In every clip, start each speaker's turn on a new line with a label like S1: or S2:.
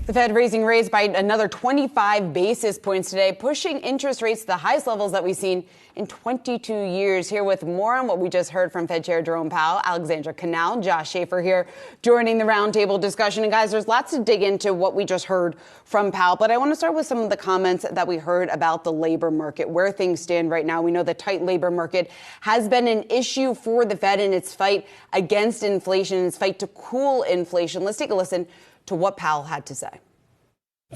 S1: The Fed raising rates by another 25 basis points today, pushing interest rates to the highest levels that we've seen in 22 years. Here with more on what we just heard from Fed Chair Powell, Alexandra Canal, Josh Schafer here joining the roundtable discussion. And guys, there's lots to dig into what we just heard from Powell, but I want to start with some of the comments that we heard about the labor market, where things stand right now. We know the tight labor market has been an issue for the Fed in its fight against inflation, its fight to cool inflation. Let's take a listen to what Powell had to say.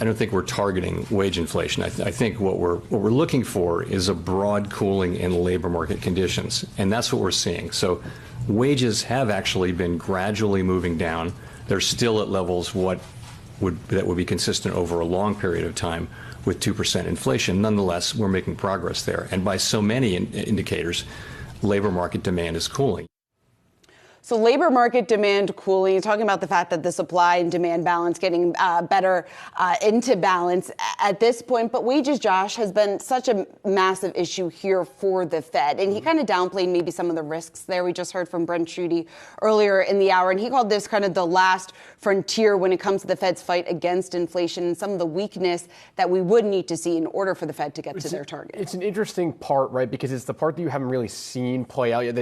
S2: I don't think we're targeting wage inflation. I think what we're looking for is a broad cooling in labor market conditions, and that's what we're seeing. So wages have actually been gradually moving down. They're still at levels that would be consistent over a long period of time with 2% inflation. Nonetheless, we're making progress there. And by so many indicators, labor market demand is cooling.
S1: So labor market demand cooling, talking about the fact that the supply and demand balance getting better into balance at this point. But wages, Josh, has been such a massive issue here for the Fed. And he kind of downplayed maybe some of the risks there. We just heard from Brent Schutte earlier in the hour. And he called this kind of the last frontier when it comes to the Fed's fight against inflation and some of the weakness that we would need to see in order for the Fed to get to their target.
S3: It's an interesting part, right? Because it's the part that you haven't really seen play out yet.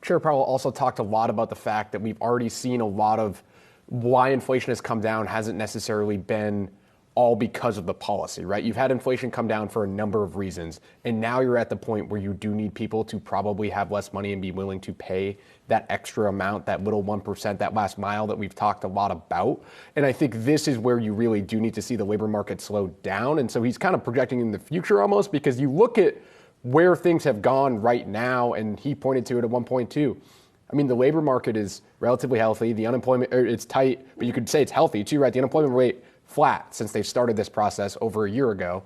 S3: Chair Powell also talked a lot about the fact that we've already seen a lot of why inflation has come down hasn't necessarily been all because of the policy, right? You've had inflation come down for a number of reasons, and now you're at the point where you do need people to probably have less money and be willing to pay that extra amount, that little 1%, that last mile that we've talked a lot about. And I think this is where you really do need to see the labor market slow down. And so he's kind of projecting in the future almost, because you look at where things have gone right now, and he pointed to it at 1.2. I mean, the labor market is relatively healthy. The unemployment, it's tight, but you could say it's healthy too, right? The unemployment rate flat since they started this process over a year ago.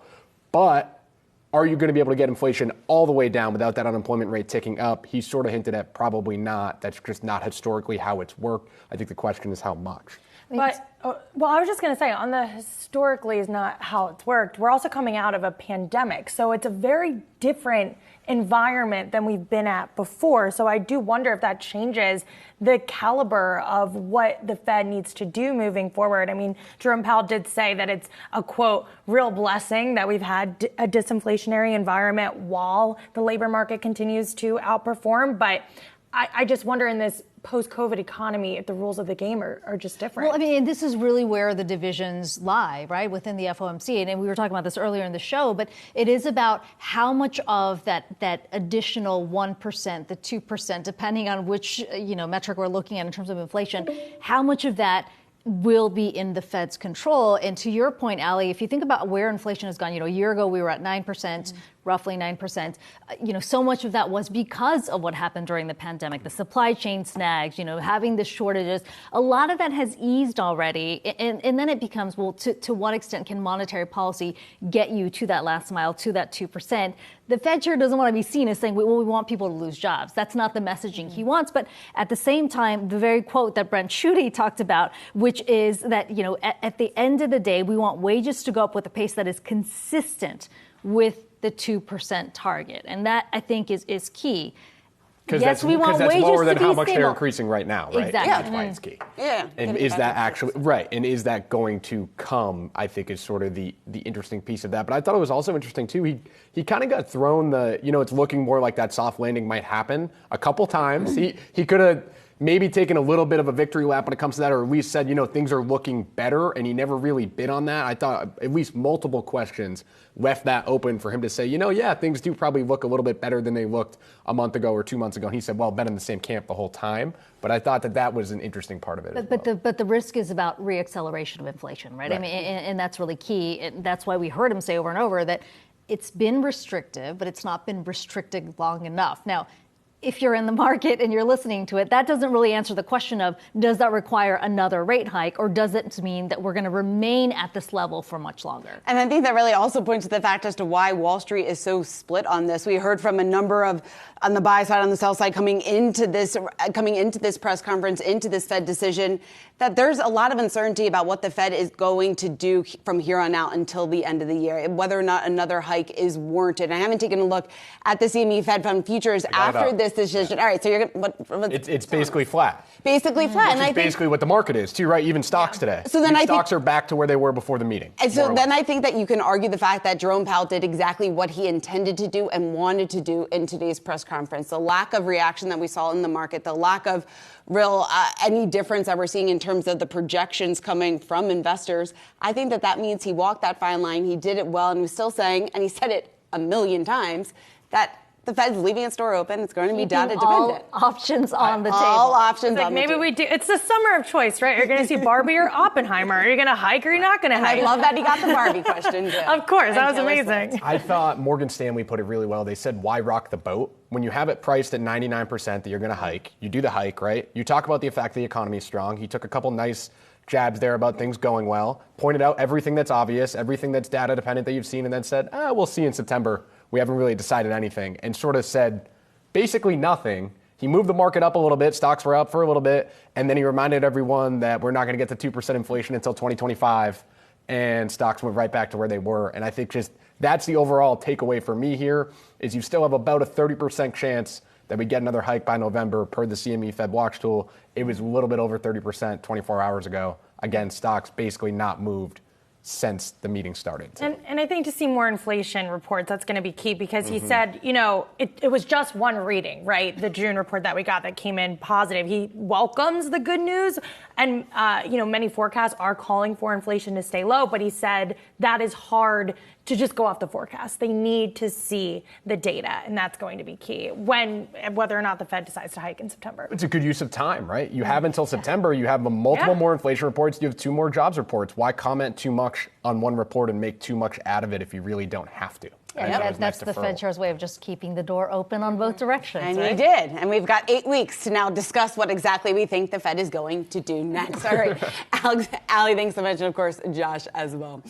S3: But are you going to be able to get inflation all the way down without that unemployment rate ticking up? He sort of hinted at probably not. That's just not historically how it's worked. I think the question is how much.
S4: But, well, I was just going to say, on the historically is not how it's worked. We're also coming out of a pandemic. So it's a very different environment than we've been at before. So I do wonder if that changes the caliber of what the Fed needs to do moving forward. I mean, Jerome Powell did say that it's a, quote, real blessing that we've had a disinflationary environment while the labor market continues to outperform. But I just wonder in this post-COVID economy if the rules of the game are just different.
S5: Well, I mean, this is really where the divisions lie, right, within the FOMC. And we were talking about this earlier in the show, but it is about how much of that additional 1%, the 2%, depending on which, metric we're looking at in terms of inflation, how much of that will be in the Fed's control. And to your point, Allie, if you think about where inflation has gone, a year ago we were at 9%, roughly 9%. So much of that was because of what happened during the pandemic, the supply chain snags, having the shortages. A lot of that has eased already. And then it becomes, well, to what extent can monetary policy get you to that last mile, to that 2%? The Fed chair doesn't want to be seen as saying, well, we want people to lose jobs. That's not the messaging he wants. But at the same time, the very quote that Brent Schutte talked about, which is that, at the end of the day, we want wages to go up with a pace that is consistent with the 2% target. And that, I think, is key.
S3: Yes, we want wages lower than how much they're increasing right now, right?
S5: Exactly.
S3: That's why it's key.
S1: Yeah.
S3: And is that actually right? And is that going to come? I think is sort of the interesting piece of that. But I thought it was also interesting too. He kind of got thrown it's looking more like that soft landing might happen a couple times. He could have maybe taken a little bit of a victory lap when it comes to that, or at least said, things are looking better, and he never really bid on that. I thought at least multiple questions left that open for him to say, things do probably look a little bit better than they looked a month ago or 2 months ago. And he said, well, been in the same camp the whole time. But I thought that was an interesting part of it.
S5: But the risk is about reacceleration of inflation, right? I mean, and that's really key. And that's why we heard him say over and over that it's been restrictive, but it's not been restricted long enough. Now, if you're in the market and you're listening to it, that doesn't really answer the question of, does that require another rate hike, or does it mean that we're going to remain at this level for much longer? And
S1: I think that really also points to the fact as to why Wall Street is so split on this. We heard from a number of, on the buy side, on the sell side, coming into this press conference, into this Fed decision, that there's a lot of uncertainty about what the Fed is going to do from here on out until the end of the year, whether or not another hike is warranted. I haven't taken a look at the CME Fed Fund futures after this this decision. All right, so you're going to...
S3: It's basically flat.
S1: Basically flat.
S3: Which is basically what the market is, too, right? Even stocks today.
S1: So then
S3: stocks are back to where they were before the meeting.
S1: And so then I think that you can argue the fact that Jerome Powell did exactly what he intended to do and wanted to do in today's press conference. The lack of reaction that we saw in the market, the lack of real any difference that we're seeing in terms of the projections coming from investors, I think that means he walked that fine line. He did it well, and he was still saying, and he said it a million times, that the Fed's leaving its door open. It's going to be data dependent.
S5: All options on the table.
S1: All options on the table.
S4: Maybe we do. It's the summer of choice, right? You're going to see Barbie or Oppenheimer. Are you going to hike or you're not going to hike?
S1: I love that he got the Barbie question, too.
S4: Of course. That was amazing.
S3: I thought Morgan Stanley put it really well. They said, why rock the boat? When you have it priced at 99% that you're going to hike, you do the hike, right? You talk about the fact the economy is strong. He took a couple nice jabs there about things going well, pointed out everything that's obvious, everything that's data dependent that you've seen, and then said, we'll see in September. We haven't really decided anything, and sort of said basically nothing. He moved the market up a little bit. Stocks were up for a little bit. And then he reminded everyone that we're not going to get to 2% inflation until 2025. And stocks went right back to where they were. And I think just that's the overall takeaway for me here is you still have about a 30% chance that we get another hike by November per the CME Fed Watch tool. It was a little bit over 30% 24 hours ago. Again, stocks basically not moved since the meeting started.
S4: And I think to see more inflation reports, that's going to be key because he said, it was just one reading, right? The June report that we got that came in positive. He welcomes the good news. And, many forecasts are calling for inflation to stay low. But he said that is hard to just go off the forecast. They need to see the data. And that's going to be key whether or not the Fed decides to hike in September.
S3: It's a good use of time, right? You have until September. You have multiple more inflation reports. You have 2 more jobs reports. Why comment too much on one report and make too much out of it if you really don't have to?
S5: Yeah, that's the Fed Chair's way of just keeping the door open on both directions.
S1: And
S5: right?
S1: he did. And we've got 8 weeks to now discuss what exactly we think the Fed is going to do next. All right. Allie, thanks so much. And, of course, Josh as well.